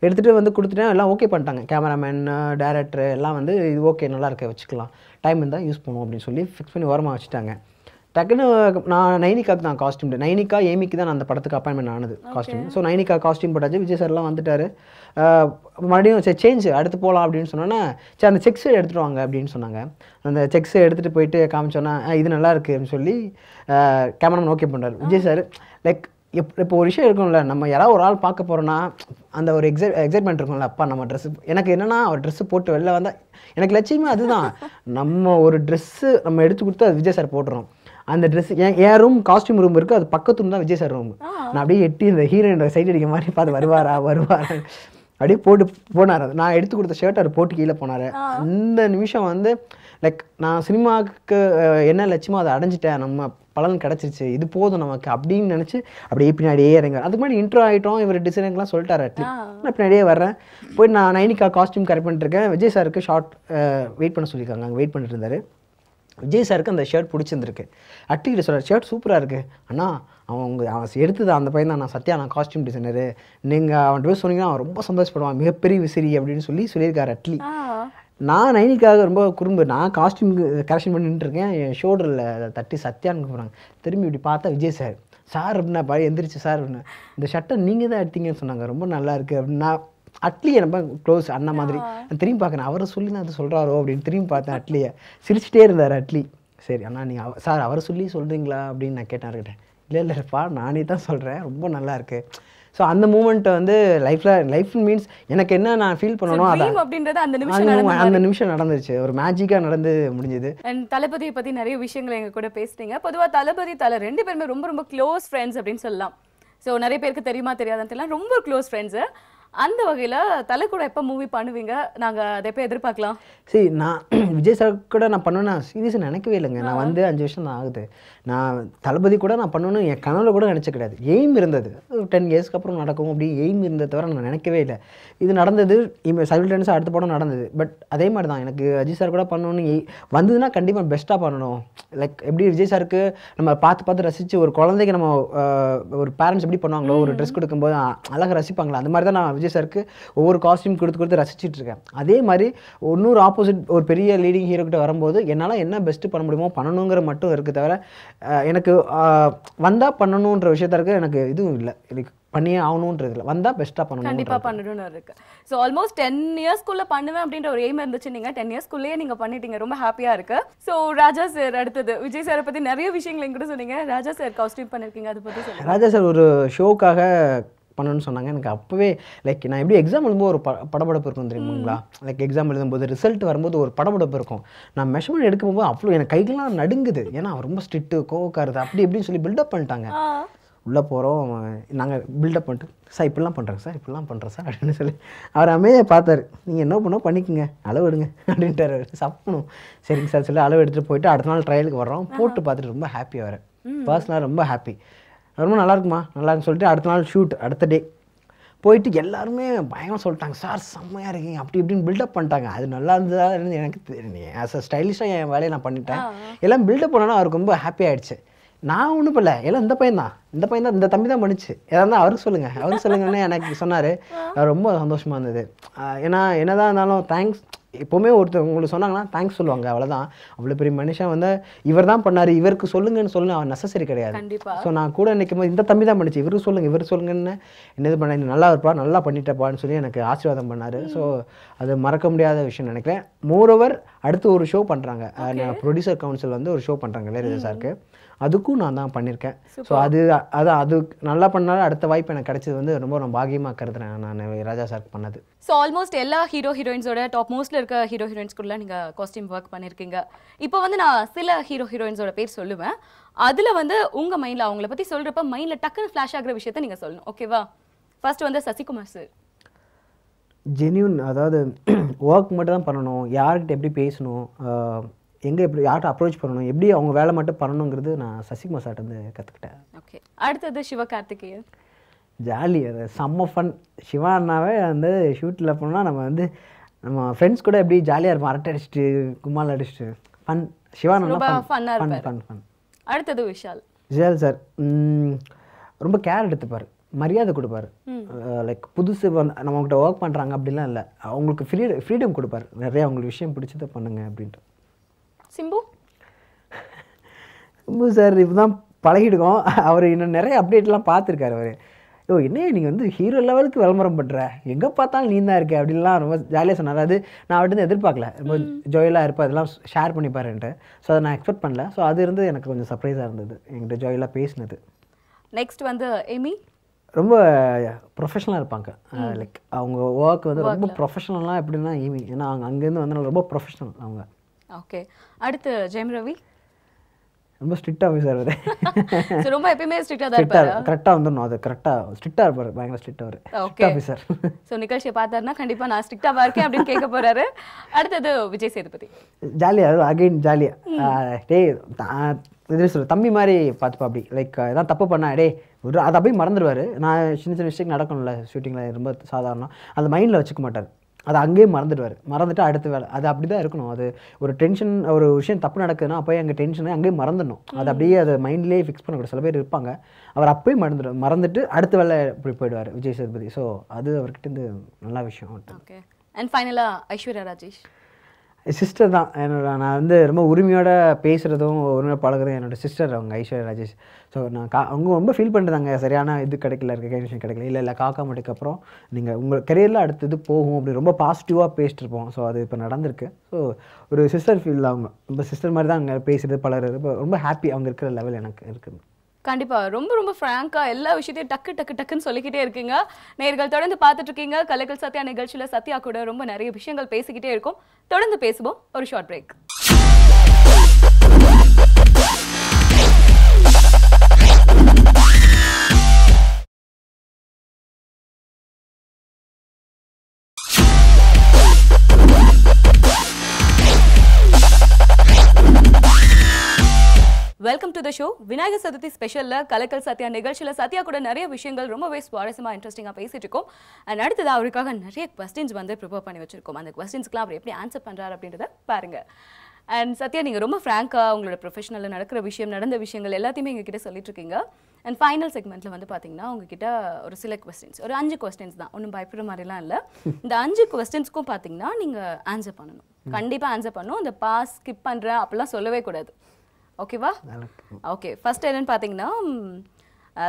S2: எடுத்துகிட்டு வந்து கொடுத்துட்டேன். எல்லாம் ஓகே பண்ணிட்டாங்க, கேமராமேன் டேரக்டர் எல்லாம் வந்து இது ஓகே நல்லா இருக்க வச்சுக்கலாம், டைம் இருந்தால் யூஸ் பண்ணுவோம் அப்படின்னு சொல்லி ஃபிக்ஸ் பண்ணி ஓரமாக வச்சுட்டாங்க. டக்குன்னு நான் நைனிகாக்கு தான் காஸ்டியூம், நைனிகா ஏமிக்கு தான் நான் அந்த படத்துக்கு அப்பாயின்மெண்ட் ஆனது காஸ்டியூம். ஸோ நைனிகா காஸ்டியூம் போட்டாச்சு, விஜய் சார்லாம் வந்துட்டார். மறுபடியும் சரி சேஞ்ச் அடுத்து போகலாம் அப்படின்னு சொன்னோன்னா, சரி அந்த செக்ஸை எடுத்துகிட்டு வாங்க அப்படின்னு சொன்னாங்க. அந்த செக்ஸை எடுத்துகிட்டு போயிட்டு காமிச்சோன்னா இது நல்லா இருக்குது அப்படின்னு சொல்லி கேமராமேன் ஓகே பண்ணுறாரு. விஜய் சார் லைக் இப்போ ஒரு விஷயம் இருக்கும்ல, நம்ம யாராவது ஒரு ஆள் பார்க்க போகிறோன்னா அந்த ஒரு எக்ஸைட்மெண்ட் இருக்கும்ல, அப்பா நம்ம ட்ரெஸ்ஸு எனக்கு என்னென்னா ஒரு ட்ரெஸ்ஸு போட்டு வெளில வந்தால் எனக்கு லட்சியமே அதுதான். நம்ம ஒரு ட்ரெஸ்ஸு நம்ம எடுத்து கொடுத்து அது விஜய் சார் போட்டுறோம். அந்த ட்ரெஸ் என் ரூம் காஸ்டியூம் ரூம் இருக்குது, அது பக்கத்து ரூம் தான் விஜய் சார் ரூம். நான் அப்படியே எட்டி இந்த ஹீரோயின் சைட் அடிக்க மாதிரி பார்த்து வருவாரா அப்படியே போட்டு போனார். நான் எடுத்து கொடுத்த ஷர்ட் அவர் போட்டு கீழே போனார். அந்த நிமிஷம் வந்து லைக் நான் சினிமாவுக்கு என்ன லட்சியமோ அதை அடைஞ்சிட்டேன், நம்ம பலன் கிடச்சிருச்சு, இது போதும் நமக்கு அப்படின்னு நினச்சி அப்படியே பின்னாடியே இறங்க. அதுக்கு முன்னாடி இன்ட்ரோ ஆகிட்டோம், இவர் டிசைனிங்லாம் சொல்லிட்டார். நான் பின்னாடியே வர்றேன், போய் நான் நைனிகா காஸ்டியூம் கரெக்ட் பண்ணிட்டுருக்கேன். விஜய் சாருக்கு ஷார்ட் வெயிட் பண்ண சொல்லியிருக்காங்க, அங்கே வெயிட் பண்ணிட்டு இருந்தார். விஜய் சாருக்கு அந்த ஷர்ட் பிடிச்சிருந்துருக்கு. அட்டிக்கிட்ட சொல்கிறார், ஷர்ட் சூப்பராக இருக்குது அண்ணா, அவன் எடுத்தது அந்த பையன் தான், நான் சத்யா, நான் காஸ்டியூம் டிசைனரு, நீங்கள் அவன்கிட்ட போய் சொன்னீங்கன்னா அவன் ரொம்ப சந்தோஷப்படுவான், மிகப்பெரிய விசிறி அப்படின்னு சொல்லியிருக்காரு அட்லி. நான் நைனிக்காக ரொம்ப குறும்பு, நான் காஸ்டியூம் கரெக்ஷன் பண்ணிட்டு இருக்கேன், என் ஷோல்டரில் தட்டி சத்யான்னு கூப்பிட்றாங்க. திரும்பி இப்படி பார்த்தா விஜய் சார் அப்படின்னா பழைய எந்திரிச்சு சார் அப்படின்னா, இந்த ஷர்ட்டை நீங்கள் தான் எடுத்தீங்கன்னு சொன்னாங்க, ரொம்ப நல்லா இருக்குது அப்படின்னா. அட்லி ரொம்ப க்ளோஸ் அண்ணா மாதிரி. நான் திரும்பி பார்க்குறேன், அவரை சொல்லி நான் அதை சொல்கிறாரோ அப்படின்னு திரும்பி பார்த்தேன். அட்லியை சிரிச்சிட்டே இருந்தார் அட்லி. சரி அண்ணா நீங்கள் சார் அவரை சொல்லி சொல்கிறீங்களா அப்படின்னு நான் கேட்டேன். இல்லைப்பா நானே தான் சொல்கிறேன், ரொம்ப நல்லா இருக்குது. ஸோ அந்த மூமெண்ட்டை வந்து லைஃப் மீன்ஸ் எனக்கு என்ன நான் ஃபீல் பண்ணணும்
S1: அப்படின்றது
S2: அந்த நிமிஷம் நடந்துருச்சு, ஒரு மேஜிக்காக நடந்து முடிஞ்சது.
S1: அண்ட் தளபதியை பற்றி நிறைய விஷயங்கள் எங்கள் கூட பேசுனீங்க. பொதுவாக தளபதி ரெண்டு பேருமே ரொம்ப ரொம்ப க்ளோஸ் ஃப்ரெண்ட்ஸ் அப்படின்னு சொல்லலாம். ஸோ நிறைய பேருக்கு தெரியுமா தெரியாதுன்னு தெரியல, ரொம்ப க்ளோஸ் ஃப்ரெண்ட்ஸு. அந்த வகையில் தலை கூட எப்போ மூவி பண்ணுவீங்க, நாங்கள் அதை எப்போ எதிர்பார்க்கலாம்?
S2: சரி நான் விஜய் சார் கூட நான் பண்ணணும்னா சீரியஸாக நினைக்கவே இல்லைங்க. நான் வந்து 5 வருஷம் தான் ஆகுது. நான் தளபதி கூட நான் பண்ணணும்னு என் கனவுல கூட நினச்ச கிடையாது. எய்ம் இருந்தது, ஒரு 10 இயர்ஸ்க்கு அப்புறம் நடக்கும் அப்படி எய்ம் இருந்ததை தவிர நான் நினைக்கவே இல்லை. இது நடந்தது, சைல்டன்ஸாக அடுத்த படம் நடந்தது. பட் அதே மாதிரி தான் எனக்கு அஜித் சார் கூட பண்ணணும்னு வந்ததுன்னா கண்டிப்பாக பெஸ்ட்டாக பண்ணணும். லைக் எப்படி விஜய் சாருக்கு நம்ம பார்த்து ரசித்து ஒரு குழந்தைக்கு நம்ம ஒரு பேரண்ட்ஸ் எப்படி பண்ணுவாங்களோ, ஒரு ட்ரெஸ் கொடுக்கும்போது அழகாக ரசிப்பாங்களா, அந்த மாதிரி தான் நான் விஜய் சாருக்கு ஒவ்வொரு காஸ்டியூம் கொடுத்து ரசிச்சுட்டு இருக்கேன். அதே மாதிரி இன்னொரு ஆப்போசிட் ஒரு பெரிய லீடிங் ஹீரோ கிட்ட வரும்போது என்னால் என்ன பெஸ்ட்டு பண்ண முடியுமோ பண்ணணுங்கிற மட்டும் இருக்குது தவிர எனக்கு வந்தால் பண்ணணுன்ற விஷயத்திற்கு எனக்கு இதுவும் இல்லை, எனக்கு பண்ணியே ஆகணுன்றது இல்லை, வந்தால் பெஸ்ட்டாக பண்ணணும்,
S1: கண்டிப்பாக பண்ணணும்னு இருக்கு. ஸோ ஆல்மோஸ்ட் 10 இயர்ஸ்க்குள்ளே பண்ணுவேன் அப்படின்ற ஒரு எய்ம் இருந்துச்சு. நீங்கள் 10 இயர்ஸ்க்குள்ளேயே நீங்கள் பண்ணிட்டீங்க, ரொம்ப ஹாப்பியாக இருக்கு. ஸோ ராஜா சார் அடுத்தது, விஜய் சாரை பற்றி நிறைய விஷயங்கள் எங்கிட்ட சொன்னீங்க. ராஜா சார் காஸ்டியூம் பண்ணியிருக்கீங்க, அதை பற்றி சொல்லுங்கள்.
S2: ராஜா சார் ஒரு ஷோக்காக பண்ணணும்னு சொன்னாங்க. எனக்கு அப்போவே லைக் நான் எப்படி எக்ஸாம் எழுதும்போது ஒரு படபடப்பு இருக்கும் தெரியுங்களா, லைக் எக்ஸாம் எழுதும்போது ரிசல்ட் வரும்போது ஒரு படபடப்பு இருக்கும். நான் மெஷர்மெண்ட் எடுக்கும்போது அவ்வளோ எனக்கு கைகள்லாம் நடுங்குது, ஏன்னா ரொம்ப ஸ்ட்ரிக்ட்டு கோவக்காரது அப்படி இப்படின்னு சொல்லி பில்டப் பண்ணிட்டாங்க. உள்ளே போகிறோம், நாங்கள் பில்டப் பண்ணிட்டு சார் இப்படிலாம் பண்ணுறேங்க சார், இப்படிலாம் பண்ணுறேன் சார் அப்படின்னு சொல்லி அவர் அமைதியாக பார்த்தாரு. நீங்கள் என்ன பண்ணோம் பண்ணிக்கோங்க, அளவு எடுங்க அப்படின்ட்டார். சப்பணும் சரிங்க சார் சொல்லி அளவு எடுத்துகிட்டு போயிட்டு அடுத்த நாள் ட்ரையலுக்கு வர்றோம். போட்டு பார்த்துட்டு ரொம்ப ஹாப்பியாக வரேன், பர்சனலாக ரொம்ப ஹாப்பி, ரொம்ப நல்லாயிருக்குமா நல்லாருக்குன்னு சொல்லிட்டு அடுத்த நாள் ஷூட், அடுத்த டே போயிட்டு எல்லாருமே பயங்கரம் சொல்லிட்டாங்க, சார் செம்மையாக இருக்கீங்க அப்படி இப்படின்னு பில்டப் பண்ணிட்டாங்க. அது நல்லா இருந்ததா இருந்து எனக்கு ஆஸ் அ ஸ்டைலிஷாக என் வேலையை நான் பண்ணிட்டேன். எல்லாம் பில்டப் பண்ணோன்னா அவருக்கு ரொம்ப ஹாப்பி ஆகிடுச்சு. நான் ஒன்றும் பண்ணல, எல்லாம் இந்த பையன் தான் இந்த தம்பி தான் பண்ணிச்சு, எதாவது அவருக்கு சொல்லுங்கன்னு எனக்கு சொன்னார். ரொம்ப சந்தோஷமாக இருந்தது. ஏன்னா என்னதான் இருந்தாலும் தேங்க்ஸ், எப்போவுமே ஒருத்தர் உங்களுக்கு சொன்னாங்கன்னா தேங்க்ஸ் சொல்லுவாங்க, அவ்வளோதான். அவ்வளோ பெரிய மனுஷன் வந்து இவர் தான் பண்ணார், இவருக்கு சொல்லுங்கன்னு சொல்லணும் அவன் நெசசரி கிடையாது. ஸோ நான் கூட நிற்கும் போது இந்த தம்பி தான் பண்ணிச்சு, இவருக்கு சொல்லுங்கன்னு என்னது பண்ண, நல்லா இருப்பா நல்லா பண்ணிட்டப்பான்னு சொல்லி எனக்கு ஆசீர்வாதம் பண்ணார். ஸோ அது மறக்க முடியாத விஷயம் நினைக்கிறேன். மோரோவர் அடுத்து ஒரு ஷோ பண்ணுறாங்க, ப்ரொடியூசர் கவுன்சில் வந்து ஒரு ஷோ பண்ணுறாங்க இளையராஜா சாருக்கு. அதுக்கும் நான் தான் பண்ணியிருக்கேன். ஸோ அது நல்லா பண்ணாலும் அடுத்த வாய்ப்பு எனக்கு கிடைச்சது வந்து ரொம்ப நான் பாகியமாக கருதுறேன் நான் ராஜா சார் பண்ணது.
S1: ஸோ ஆல்மோஸ்ட் எல்லா ஹீரோயின்ஸோட டாப் மோஸ்ட்ல இருக்க ஹீரோயின்ஸ்குள்ள நீங்கள் காஸ்டியூம் ஒர்க் பண்ணியிருக்கீங்க. இப்போ வந்து நான் சில ஹீரோயின்ஸோட பேர் சொல்லுவேன். அதில் வந்து உங்கள் மைண்டில் அவங்கள பற்றி சொல்கிறப்ப மைண்டில் டக்குன்னு ஃப்ளாஷ் ஆகிற விஷயத்த நீங்கள் சொல்லணும். ஓகேவா? ஃபர்ஸ்ட் வந்து சசிகுமார் சார்.
S2: ஜென்யூன், அதாவது ஒர்க் மட்டும் தான் பண்ணணும், யார்கிட்ட எப்படி பேசணும், எங்கே எப்படி யார்கிட்ட அப்ரோச் பண்ணணும், எப்படி அவங்க வேலை மட்டும் பண்ணணுங்கிறது நான் சசிகுமார் சார்ட்ட வந்து கற்றுக்கிட்டேன்.
S1: ஓகே, அடுத்தது சிவகார்த்திகேயன்.
S2: ஜாலி, அது செம்ம ஃபன். சிவா அண்ணாவே வந்து ஷூட்டில் போனால் நம்ம ஃப்ரெண்ட்ஸ் கூட எப்படி ஜாலியாக இருப்போம், அரட்டை அடிச்சுட்டு கும்மால் அடிச்சுட்டு ஃபன். சிவா அண்ணா ஃபன்.
S1: அடுத்தது விஷால்
S2: சார் ரொம்ப கேர் எடுத்துப்பார், மரியாதை கொடுப்பார். லைக் புதுசு வந்து நம்மகிட்ட ஒர்க் பண்ணுறாங்க அப்படிலாம் இல்லை, அவங்களுக்கு ஃப்ரீடம் கொடுப்பார் நிறைய, அவங்களுக்கு விஷயம் பிடிச்சதை பண்ணுங்க அப்படின்ட்டு.
S1: சிம்பு
S2: சார் இப்போ தான் பழகிடுவோம், அவர் இன்னும் நிறைய அப்டேட்லாம் பார்த்துருக்காரு. அவர் என்ன நீங்கள் வந்து ஹீரோ லெவலுக்கு விளம்பரம் பண்ணுற, எங்கே பார்த்தாலும் நீ தான் இருக்க அப்படின்லாம் ரொம்ப ஜாலியாக சொன்னார். அது நான் அவர்கிட்ட எதிர்பார்க்கல, ரொம்ப ஜாயிலாக இருப்பேன், அதெல்லாம் ஷேர் பண்ணிப்பாருன்ட்டு. ஸோ அதை நான் எக்ஸ்பெக்ட் பண்ணல. ஸோ அது இருந்து எனக்கு கொஞ்சம் சர்ப்ரைஸாக இருந்தது என்கிட்ட ஜாயிலாக பேசினது.
S1: நெக்ஸ்ட் வந்து எமி.
S2: ரொம்ப ப்ரொஃபஷனலாக இருப்பாங்க. லைக் அவங்க ஒர்க் வந்து ரொம்ப ப்ரொஃபஷனலாக எப்படின்னா எமி, ஏன்னா அவங்க அங்கேருந்து வந்து ரொம்ப ப்ரொஃபஷனல் அவங்க.
S1: ஓகே, அடுத்து ஜெயம் ரவி.
S2: ரொம்ப ஸ்ட்ரிக்ட் ஆஃபீஸர் அவர்.
S1: ஸோ ரொம்ப எப்பயுமே ஸ்ட்ரிக்டாக தான் இருப்பார்.
S2: கரெக்டாக வந்துடணும், அது கரெக்டாக ஸ்ட்ரிக்டாக இருப்பார், பயங்கர ஸ்ட்ரிக்ட் அவர்.
S1: Okay
S2: officer.
S1: ஸோ நிகழ்ச்சியை பார்த்தாருன்னா கண்டிப்பாக நான் ஸ்ட்ரிக்டாக இருக்கேன் அப்படின்னு கேட்க போகிறாரு. அடுத்தது விஜய் சேதுபதி.
S2: ஜாலியாக, அது அகைன் ஜாலியாக, டே இது சொல்ல தம்பி மாதிரி பார்த்துப்பா. அப்படி லைக் எதாவது தப்பு பண்ணா டே ஒரு அதை அப்படியே மறந்துடுவார். நான் சின்ன சின்ன மிஸ்டேக் நடக்கணும்ல ஷூட்டிங்கில், ரொம்ப சாதாரணம், அந்த மைண்டில் வச்சுக்க மாட்டார், அதை அங்கேயே மறந்துடுவார். மறந்துட்டு அடுத்த வேலை, அது அப்படி தான் இருக்கணும். அது ஒரு டென்ஷன், ஒரு விஷயம் தப்பு நடக்குதுன்னா அப்போயே அங்கே டென்ஷனை அங்கேயே மறந்துடணும், அது அப்படியே அதை மைண்ட்லேயே ஃபிக்ஸ் பண்ணக்கூடாது. சில பேர் இருப்பாங்க, அவர் அப்போயே மறந்துட்டு அடுத்த வேலை இப்படி போயிடுவார் விஜய் சேதுபதி. ஸோ அது அவர்கிட்ட இருந்து நல்ல விஷயம்.
S1: ஓகே, அண்ட் ஃபைனலாக ஐஸ்வர்யா ராஜேஷ்.
S2: சிஸ்டர் தான் என்னோட, நான் வந்து ரொம்ப உரிமையோட பேசுகிறதும் உரிமையாக பழகிறதும் என்னோட சிஸ்டர் அவங்க ஐஸ்வர்யா ராஜேஷ். ஸோ நான் அவங்க ரொம்ப ஃபீல் பண்ணுறாங்க, சரியான இது கிடைக்கல, ரெகக்னிஷன் கிடைக்கல. இல்லை காக்கா மட்டுக்கு அப்புறம் நீங்கள் உங்கள் கரியரில் அடுத்தது போகும் அப்படி ரொம்ப பாசிட்டிவாக பேசிட்டு இருப்போம். ஸோ அது இப்போ நடந்திருக்கு. ஸோ ஒரு சிஸ்டர் ஃபீல், அவங்க ரொம்ப சிஸ்டர் மாதிரி தான் அங்கே பேசுகிறது பழகிறது. இப்போ ரொம்ப ஹாப்பி அவங்க இருக்கிற லெவல் எனக்கு இருக்குது.
S1: கண்டிப்பாக ரொம்ப ரொம்ப ஃப்ராங்காக எல்லா விஷயத்தையும் டக்குன்னு சொல்லிக்கிட்டே இருக்கீங்க. நேயர்கள் தொடர்ந்து பார்த்துட்டு இருக்கீங்க கலைகள் சத்யா நிகழ்ச்சியில். சத்யா கூட ரொம்ப நிறைய விஷயங்கள் பேசிக்கிட்டே இருக்கும். தொடர்ந்து பேசுவோம், ஒரு short break. Welcome to the show. Vinayagar Chaturthi ஸ்பெஷலில் கலைகள் சத்யா நிகழ்ச்சியில் சத்யா கூட நிறைய விஷயங்கள் ரொம்பவே சுவாரஸ்யமாக இன்ட்ரெஸ்டிங்காக பேசிட்டு இருக்கோம். அண்ட் அடுத்தது அவருக்காக நிறைய கொஸ்டின்ஸ் வந்து ப்ரிப்பேர் பண்ணி வச்சிருக்கோம். அந்த கொஸ்டின்ஸ்க்குலாம் அவர் எப்படி ஆன்சர் பண்ணுறாரு அப்படின்றத பாருங்க. அண்ட் சத்யா, நீங்கள் ரொம்ப ஃப்ராங்காக உங்களோட ப்ரொஃபஷனலில் நடக்கிற விஷயம், நடந்த விஷயங்கள் எல்லாத்தையுமே எங்ககிட்ட சொல்லிட்டு இருக்கீங்க. அண்ட் ஃபைனல் செக்மெண்ட்டில் வந்து பார்த்தீங்கன்னா உங்ககிட்ட ஒரு சில கொஸ்டின்ஸ், ஒரு 5 கொஸ்டின்ஸ் தான், ஒன்றும் பயப்படுற மாதிரிலாம் இல்லை. இந்த 5 கொஸ்டின்ஸ்க்கும் பார்த்தீங்கன்னா நீங்கள் ஆன்சர் பண்ணணும், கண்டிப்பாக ஆன்சர் பண்ணணும். இந்த பாஸ் ஸ்கிப் பண்ணுறேன் அப்படிலாம் சொல்லவே கூடாது. ஓகேவா? ஓகே, ஃபர்ஸ்ட் என்னன்னு பார்த்தீங்கன்னா,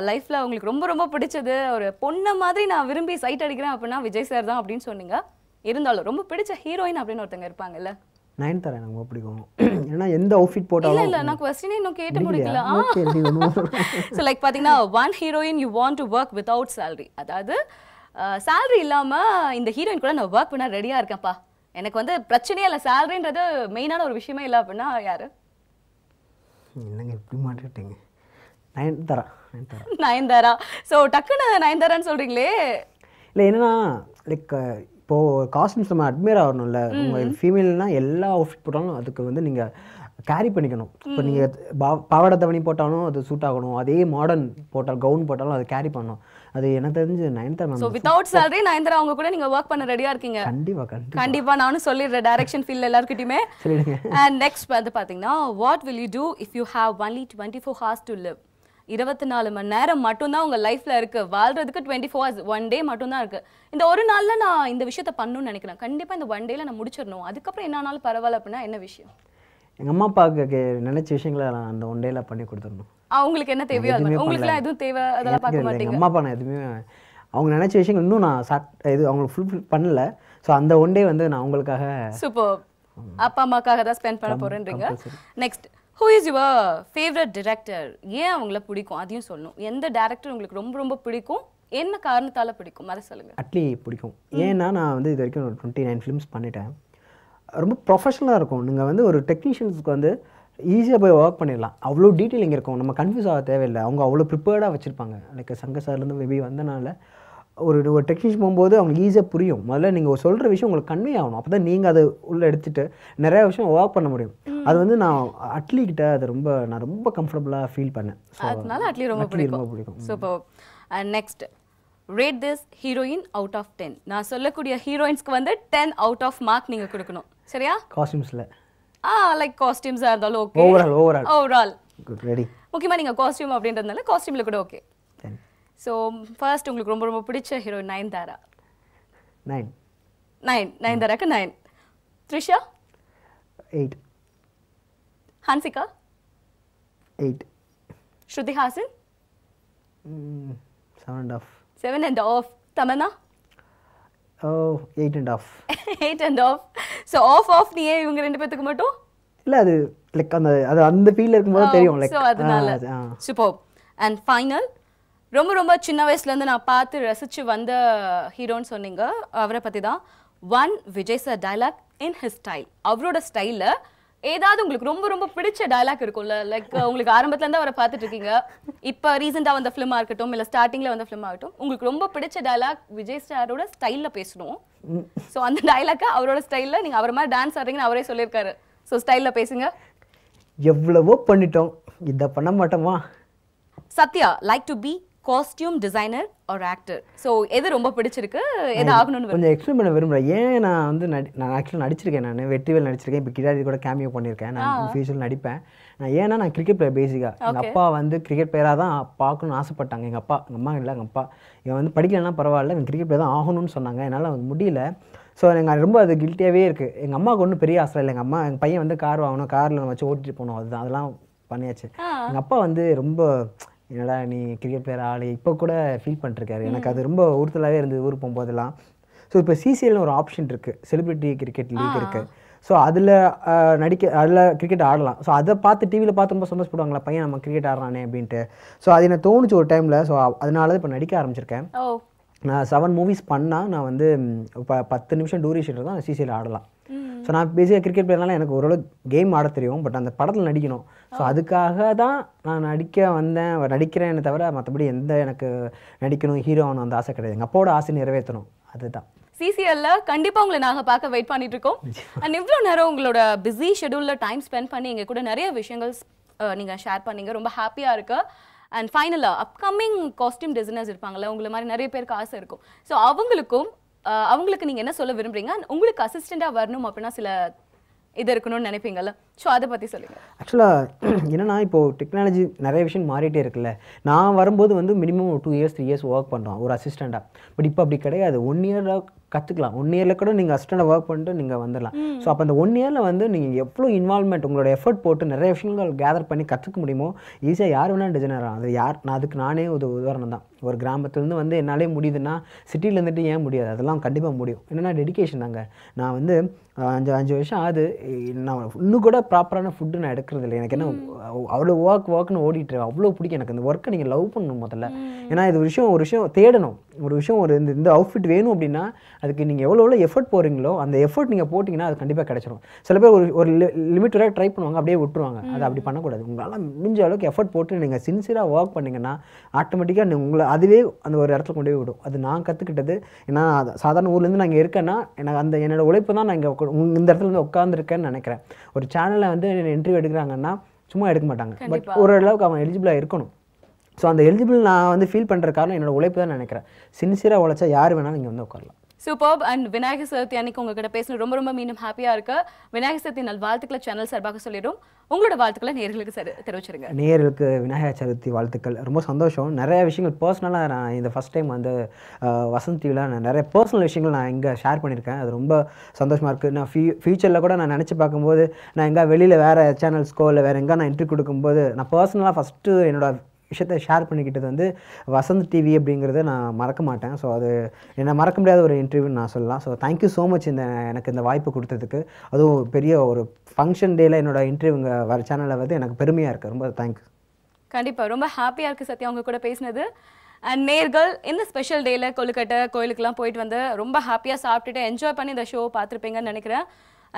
S1: லைஃப்பில் உங்களுக்கு ரொம்ப ரொம்ப பிடிச்சது, ஒரு பொண்ணை மாதிரி நான் விரும்பி சைட் அடிக்கிறேன் அப்படின்னா விஜய் சார் தான் அப்படின்னு சொன்னீங்க. இருந்தாலும் ரொம்ப பிடிச்ச ஹீரோயின் அப்படின்னு ஒருத்தங்க இருப்பாங்கல்ல?
S2: நயன்தாரா எனக்கு ரொம்ப பிடிக்கும். ஏன்னா எந்த அவுட்ஃபிட் போட்டாலும்.
S1: இல்லை நான் கொஸ்டினே இன்னும் கேட்டு முடிக்கல. ஸோ லைக் பார்த்தீங்கன்னா, one heroine you want to work without salary, அதாவது சேலரி இல்லாமல் இந்த ஹீரோயின் கூட நான் ஒர்க் பண்ண ரெடியாக இருக்கேன்ப்பா, எனக்கு வந்து பிரச்சனையே இல்லை, சேலரின்றது மெயினான ஒரு விஷயமே இல்லை அப்படின்னா யாரு?
S2: என்னங்க இப்படி மாட்டிட்டீங்க?
S1: நயன்தாரா. ஸோ டக்குன்னு நயன்தாரான்னு சொல்கிறீங்களே?
S2: இல்லை, என்னன்னா லைக் இப்போது காஸ்டியூம்ஸ் நம்ம அட்மையர் ஆகணும்ல. உங்கள் ஃபீமேல்னா எல்லா அவுட்ஃபிட் போட்டாலும் அதுக்கு வந்து நீங்கள் கேரி பண்ணிக்கணும். இப்போ நீங்கள் பாவாடை தவணி போட்டாலும் அது சூட் ஆகணும், அதே மாடர்ன் போட்டால் கவுன் போட்டாலும் அது கேரி பண்ணணும். அது எனக்கு தெரிஞ்சு Nayanthara.
S1: So without salary Nayanthara அவங்க கூட நீங்கள் ஒர்க் பண்ண ரெடியாக இருக்கீங்க? கண்டிப்பாக நானும் சொல்லிடுறேன் டைரக்ஷன் ஃபீல்டில் எல்லாருக்கிட்டையுமே. அண்ட் நெக்ஸ்ட் வந்து பார்த்தீங்கன்னா, what will you do if you have only 24 hours to live? 24 மணி நேரம் மட்டும்தான் உங்கள் லைஃப்பில் இருக்குது, வாழ்கிறதுக்கு 24 hours, 1 day மட்டும்தான் இருக்குது. இந்த ஒரு நாளில் நான் இந்த விஷயத்தை பண்ணணும்னு நினைக்கிறேன், கண்டிப்பாக இந்த 1 dayல நான் முடிச்சிடணும், அதுக்கப்புறம் என்ன ஆனாலும் பரவாயில்ல அப்படின்னா என்ன விஷயம்?
S2: எங்கள் அம்மா அப்பாவுக்கு நினைச்ச விஷயங்களை நான் அந்த 1 dayல பண்ணி கொடுத்துடணும்.
S1: அவங்களுக்கு என்ன தேவையோ உங்களுக்குலாம் எதுவும் தேவை அதெல்லாம் பார்க்க மாட்டீங்க?
S2: அம்மா அப்பா நான் எதுவுமே அவங்க நினைச்ச விஷயங்கள் இன்னும் நான் இது அவங்களுக்கு ஃபுல்ஃபில் பண்ணல. ஸோ அந்த 1 day வந்து நான் அவங்களுக்காக.
S1: சூப்பர், அப்பா அம்மாக்காக தான் ஸ்பெண்ட் பண்ண போறேன்றீங்க. Next, who is your favourite director? ஏன் அவங்கள பிடிக்கும் அதையும் சொல்லணும். எந்த டேரக்டர் உங்களுக்கு ரொம்ப ரொம்ப பிடிக்கும், என்ன காரணத்தால் பிடிக்கும் அதை சொல்லுங்கள்.
S2: அட்லி பிடிக்கும். ஏன்னா நான் வந்து இது வரைக்கும் ஒரு 29 ஃபிலிம்ஸ் பண்ணிட்டேன். ரொம்ப ப்ரொஃபஷனலாக இருக்கும். நீங்கள் வந்து ஒரு டெக்னீஷியன்ஸுக்கு வந்து ஈஸியாக போய் ஒர்க் பண்ணிடலாம். அவ்வளோ டீட்டெயிலிங் இருக்கும். நம்ம கன்ஃபியூஸ் ஆக தேவையில்லை. அவங்க அவ்வளோ ப்ரிப்பேர்டாக வச்சுருப்பாங்க. லைக் சங்கர் சார்லேருந்து மேபி வந்தனால ஒரு டெக்னீஷியன் போகும்போது அவங்களுக்கு ஈஸியாக புரியும். முதல்ல நீங்கள் சொல்கிற விஷயம் உங்களுக்கு கன்வே ஆகணும். அப்போ தான் நீங்கள் அதை உள்ளே எடுத்துகிட்டு நிறையா விஷயம் ஒர்க் பண்ண முடியும். அது வந்து நான் அட்லி கிட்ட அது நான் ரொம்ப கம்ஃபர்டபுளாக ஃபீல் பண்ணேன்.
S1: அதனால அட்லி ரொம்ப பிடிக்கும். Super. And next, rate this heroine out of 10. நான் சொல்லக்கூடிய ஹீரோயின்ஸ்க்கு வந்து 10 அவுட் ஆஃப் மார்க் நீங்கள் கொடுக்கணும். சரியா?
S2: காஸ்டியூம்ஸில்
S1: லைக் காஸ்டியூம்ஸாக இருந்தாலும் ஓகே. Overall
S2: good. ரெடி.
S1: முக்கியமாக நீங்கள் காஸ்டியூம் அப்படின்றதுனால காஸ்டியூமில் கூட ஓகே. ஸோ ஃபர்ஸ்ட் உங்களுக்கு ரொம்ப ரொம்ப பிடிச்ச ஹீரோயின் நயன்தாரா. 9. நயன்தாராக்கு 9. த்ரிஷா
S2: 8.
S1: ஹன்சிகா
S2: 8.
S1: ஸ்ருதி ஹாசன்
S2: 7.5.
S1: 7.5. தமன்னா
S2: 8.5.
S1: 8.5. ஸோ ஆஃப் நீ இவங்க 2 பேத்துக்கு மட்டும்
S2: இல்லை, அது லைக் அந்த ஃபீல்டில் இருக்கும்போது தெரியும். லைக்
S1: ஸோ அதனால சூப்பர். அண்ட் ஃபைனல், ரொம்ப ரொம்ப சின்ன வயசுலேருந்து நான் பார்த்து ரசித்து வந்த ஹீரோன்னு சொன்னீங்க, அவரை பற்றி தான். One Vijay sir dialogue in his style. அவரோட ஸ்டைலில் ஏதாவது உங்களுக்கு ரொம்ப ரொம்ப பிடிச்ச டைலாக் இருக்கும்ல? லைக் உங்களுக்கு ஆரம்பத்துலேருந்து அவரை பார்த்துட்டு இருக்கீங்க, இப்போ ரீசெண்டாக வந்த ஃபிலிமாக இருக்கட்டும், இல்லை ஸ்டார்டிங்கில் வந்த ஃபிலிமாக இருக்கட்டும், உங்களுக்கு ரொம்ப பிடிச்ச டைலாக் விஜய் சாரோட ஸ்டைலில் பேசணும். ஸோ அந்த டைலாக்கை அவரோட ஸ்டைலில் நீங்கள் அவர் மாதிரி டான்ஸ் ஆடுறீங்கன்னு அவரே சொல்லியிருக்காரு. ஸோ ஸ்டைலில் பேசுங்க.
S2: எவ்வளவோ பண்ணிட்டோம், இதை பண்ண மாட்டோமா?
S1: Sathya like to be costume designer or actor. So எது ரொம்ப பிடிச்சிருக்கு, எது ஆகணும்னு
S2: கொஞ்சம் எக்ஸ்பிளைன் பண்ண விரும்புகிறேன். ஏன் நான் வந்து நான் ஆக்சுவலாக நடிச்சிருக்கேன். நான் வெற்றிவேல் நடிச்சிருக்கேன். இப்போ கிடாரி கூட கேமியோ பண்ணியிருக்கேன். நான் ஃபியூச்சரில் நடிப்பேன். நான் கிரிக்கெட் பிளேயர் பேசிக்காக. எங்கள் அப்பா வந்து கிரிக்கெட் பிளேயராக தான் பார்க்கணும்னு ஆசைப்பட்டாங்க. எங்கள் அம்மா இல்லை, எங்கள் அப்பா இவன் வந்து படிக்கலைன்னா பரவாயில்ல, எங்கள் கிரிக்கெட் பிளேயர் தான் ஆகணும்னு சொன்னாங்க. என்னால் அது முடியல. ஸோ எனக்கு ரொம்ப அது கில்ட்டியாகவே இருக்குது. எங்கள் அம்மாவுக்கு ஒன்றும் பெரிய ஆசை இல்லை. எங்கள் பையன் வந்து கார் வாங்கணும், காரில் வச்சு ஓட்டிட்டு போகணும், அதெல்லாம் பண்ணியாச்சு. எங்கள் அப்பா வந்து ரொம்ப என்னடா நீ கிரிக்கெட் பிளேயர் ஆளு இப்போ கூட ஃபீல் பண்ணிருக்காரு. எனக்கு அது ரொம்ப உறுத்தலாகவே இருந்தது ஊருக்கு போகும்போதெல்லாம். ஸோ இப்போ சிசிஎல்னு ஒரு ஆப்ஷன் இருக்குது, செலிபிரிட்டி கிரிக்கெட் லீக் இருக்குது. ஸோ அதில் அதில் கிரிக்கெட் ஆடலாம். ஸோ அதை பார்த்து டிவியில் பார்த்து ரொம்ப சந்தோஷப்படுவாங்களா, பையன் நம்ம கிரிக்கெட் ஆடுறானே அப்படின்ட்டு. ஸோ அது எனக்கு தோணுச்சு ஒரு டைமில். ஸோ அதனால தான் இப்போ நடிக்க ஆரம்பிச்சிருக்கேன். நான் 7 மூவிஸ் பண்ணால் நான் வந்து இப்போ 10 நிமிஷம் டூரேஷன் தான் சிசிஎல் ஆடலாம். ஸோ நான் பேசிக்காக கிரிக்கெட் பிளேயர்னால எனக்கு ஓரளவு கேம் ஆட தெரியும். பட் அந்த படத்தில் நடிக்கணும். ஸோ அதுக்காக தான் நான் நடிக்கிறேன்னு தவிர மற்றபடி எனக்கு நடிக்கணும், ஹீரோ ஆகணும் அந்த ஆசை கிடையாது. எங்கள் அப்பாவோட ஆசை நிறைவேற்றணும், அதுதான்.
S1: சிசிஎல்ல கண்டிப்பாக உங்களை நாங்கள் பார்க்க வெயிட் பண்ணிட்டு இருக்கோம். அண்ட் இவ்வளோ நேரம் உங்களோட பிஸி ஷெடியூலில் டைம் ஸ்பெண்ட் பண்ணி எங்கள் கூட நிறைய விஷயங்கள் நீங்கள் ஷேர் பண்ணீங்க. ரொம்ப ஹாப்பியாக இருக்கு. அண்ட் ஃபைனலாக அப்கமிங் காஸ்டியூம் டிசைனர்ஸ் இருப்பாங்கல்ல, உங்களை மாதிரி நிறைய பேருக்கு ஆசை இருக்கும். ஸோ அவங்களுக்கு நீங்கள் என்ன சொல்ல விரும்புறீங்க? உங்களுக்கு அசிஸ்டண்ட்டாக வரணும் அப்படின்னா சில இது இருக்கணும்னு நினைப்பீங்கல்ல, ஸோ அதை பற்றி சொல்லுங்கள்.
S2: ஆக்சுவலாக என்னென்னா இப்போது டெக்னாலஜி நிறைய விஷயம் மாறிட்டே இருக்குல்ல. நான் வரும்போது வந்து மினிமம் 2 இயர்ஸ் 3 இயர்ஸ் ஒர்க் பண்ணுறோம் ஒரு அசிஸ்டண்ட்டாக. பட் இப்போ அப்படி கிடையாது. 1 இயராக கற்றுக்கலாம். 1 இயரில் கூட நீங்கள் அசிஸ்டண்ட்டாக ஒர்க் பண்ணிட்டு நீங்கள் வந்துடலாம். ஸோ அப்போ அந்த 1 இயரில் வந்து நீங்கள் எவ்வளோ இன்வால்மெண்ட் உங்களோட எஃபர்ட் போட்டு நிறைய விஷயங்கள் கேதர் பண்ணி கற்றுக்க முடியுமோ ஈஸியாக யார் வேணால் டிசைனர் ஆகும். அது அதுக்கு நானே ஒரு உதாரணம் தான். ஒரு கிராமத்துலேருந்து வந்து என்னாலே முடியுதுன்னா சிட்டியில் இருந்துட்டு ஏன் முடியாது? அதெல்லாம் கண்டிப்பாக முடியும். என்னென்னா டெடிக்கேஷன் தாங்க. நான் வந்து 5 வருஷம் ஆகுது, நான் இன்னும் கூட ப்ராப்பரான ஃபுட்டு நான் எடுக்கிறது இல்லை. எனக்கு என்ன அவ்வளோ ஒர்க்னு ஓடிட்டு அவ்வளோ பிடிக்கும் எனக்கு. அந்த ஒர்க்கை நீங்கள் லவ் பண்ணணும் முதல்ல. ஏன்னா இது ஒரு விஷயம் தேடணும். ஒரு விஷயம் இந்த அவுட்ஃபிட் வேணும் அப்படின்னா அதுக்கு நீங்கள் எவ்வளோ எஃபர்ட் போகிறீங்களோ அந்த எஃபர்ட் நீங்கள் போட்டிங்கன்னா அது கண்டிப்பாக கிடைச்சிரும். சில பேர் ஒரு லிமிட் வரை ட்ரை பண்ணுவாங்க, அப்படியே விட்டுருவாங்க. அது அப்படி பண்ணக்கூடாது. உங்களால் முடிஞ்ச அளவுக்கு எஃபர்ட் போட்டு நீங்கள் சின்சியராக ஒர்க் பண்ணிங்கன்னா ஆட்டோமேட்டிக்காக உங்களை அதுவே அந்த ஒரு இடத்துல கொண்டு போய் விடும். அது நான் கற்றுக்கிட்டது. ஏன்னா சாதாரண ஊர்லேருந்து நான் இங்கே இருக்கேன்னா எனக்கு என்னோட உழைப்பு தான் நான் இங்கே இந்த இடத்துல வந்து உட்காந்துருக்கேன்னு நினைக்கிறேன். ஒரு சேனலில் வந்து இன்டர்வியூ எடுக்கிறாங்கன்னா சும்மா எடுக்க மாட்டாங்க. பட் ஓரளவுக்கு அவன் எலிஜிபிளாக இருக்கணும். ஸோ அந்த எலிஜிபிள் நான் வந்து ஃபீல் பண்ணுற காரணம் என்னோட உழைப்பு தான் நினைக்கிறேன். சின்சியராக உழைச்சா யார் வேணாலும் இங்கே வந்து உட்காரலாம்.
S1: சூப்பர். அண்ட் விநாயகர் சதுர்த்தி அன்னைக்கு உங்ககிட்ட பேசணும் ரொம்ப ரொம்ப மீண்டும் ஹாப்பியாக இருக்கு. விநாயகர் சதுர்த்தி நல் வாழ்த்துக்களை சேனல் சார்பாக சொல்லிடும். உங்களோட வாழ்த்துக்களை நேயர்களுக்கு தெரிவிச்சிருங்க.
S2: நேயர்களுக்கு விநாயகர் சதுர்த்தி வாழ்த்துக்கள். ரொம்ப சந்தோஷம். நிறைய விஷயங்கள் பர்சனலாக நான் இந்த ஃபஸ்ட் டைம் வந்து வசந்த் டிவியில் நான் நிறைய பர்சனல் விஷயங்கள் நான் இங்கே ஷேர் பண்ணியிருக்கேன். அது ரொம்ப சந்தோஷமாக இருக்குது. நான் ஃபியூச்சரில் கூட நான் நினச்சி பார்க்கும்போது நான் எங்கே வெளியில் வேறு சேனல்ஸ்க்கோ இல்லை வேறு எங்கே நான் இன்டர்வியூ கொடுக்கும்போது நான் பர்சனலாக ஃபஸ்ட்டு என்னோட விஷயத்தை ஷேர் பண்ணிக்கிட்டது வந்து வசந்த் டிவி அப்படிங்கிறத நான் மறக்க மாட்டேன். ஸோ அது என்னை மறக்க முடியாத ஒரு இன்டர்வியூன்னு நான் சொல்லலாம். ஸோ தேங்க்யூ ஸோ மச் எனக்கு இந்த வாய்ப்பு கொடுத்ததுக்கு. அதுவும் பெரிய ஒரு ஃபங்க்ஷன் டேயில் என்னோட இன்டர்வியூங்க வர சேனலில் வந்து எனக்கு பெருமையாக இருக்குது. ரொம்ப தேங்க்ஸ்.
S1: கண்டிப்பாக ரொம்ப ஹாப்பியாக இருக்குது சத்யா அவங்க கூட பேசினது. அண்ட் நேர்கள் இந்த ஸ்பெஷல் டேயில் கொழுக்கட்டை கோயிலுக்குலாம் போயிட்டு வந்து ரொம்ப ஹாப்பியாக சாப்பிட்டுட்டு என்ஜாய் பண்ணி இந்த ஷோ பார்த்துருப்பீங்கன்னு நினைக்கிறேன்.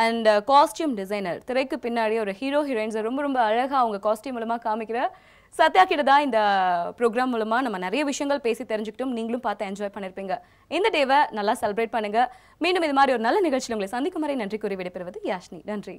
S1: அண்ட் காஸ்டியூம் டிசைனர் திரைக்கு பின்னாடி ஒரு ஹீரோ ஹீரோயின்ஸை ரொம்ப ரொம்ப அழகாக அவங்க காஸ்டியூம் மூலமாக காமிக்கிற சத்யா கிட்ட தான் இந்த ப்ரோக்ராம் மூலமாக நம்ம நிறைய விஷயங்கள் பேசி தெரிஞ்சுக்கிட்டோம். நீங்களும் பார்த்து என்ஜாய் பண்ணியிருப்பீங்க. இந்த டேவை நல்லா செலிப்ரேட் பண்ணுங்கள். மீண்டும் இது மாதிரி ஒரு நல்ல நிகழ்ச்சியில் உங்களை சந்திக்கும் வரை நன்றி கூறி விடைபெறுவது யாஷினி. நன்றி.